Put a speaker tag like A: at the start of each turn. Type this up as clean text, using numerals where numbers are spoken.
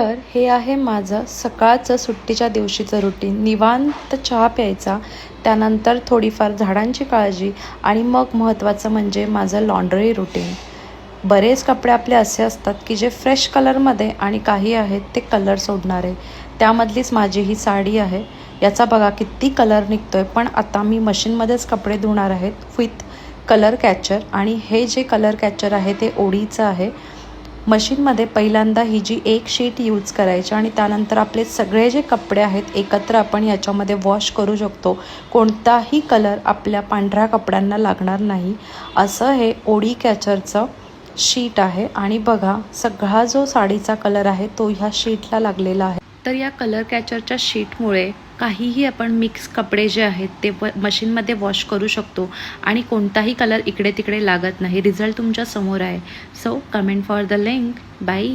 A: तर हे आहे माझं सकाळचं सुट्टीच्या दिवशीचं रुटीन. निवांत चहा प्यायचा, त्यानंतर थोडीफार झाडांची काळजी आणि मग महत्त्वाचं म्हणजे माझं लॉन्ड्री रुटीन. बरेच कपडे आपले असे असतात की जे फ्रेश कलरमध्ये आणि काही आहेत ते कलर सोडणारे. त्यामधलीच माझी ही साडी आहे. याचा बघा किती कलर निघतोय, पण आता मी मशीनमध्येच कपडे धुणार आहेत विथ कलर कॅचर. आणि हे जे कलर कॅचर आहे ते ओडीचं आहे. मशीनमध्ये पहिल्यांदा ही जी एक शीट यूज करायची आणि त्यानंतर आपले सगळे जे कपडे आहेत एकत्र आपण याच्यामध्ये वॉश करू शकतो. कोणताही कलर आपल्या पांढऱ्या कपड्यांना लागणार नाही असं हे ओडी कॅचरचं शीट आहे. आणि बघा सगळा जो साडीचा कलर आहे तो ह्या शीटला लागलेला आहे. तर या कलर कॅचरच्या शीटमुळे काहीही आपण मिक्स कपडे जे आहेत ते मशीनमध्ये वॉश करू शकतो आणि कोणताही कलर इकडे तिकडे लागत नाही. रिझल्ट तुमच्या समोर आहे. So comment for the link. Bye.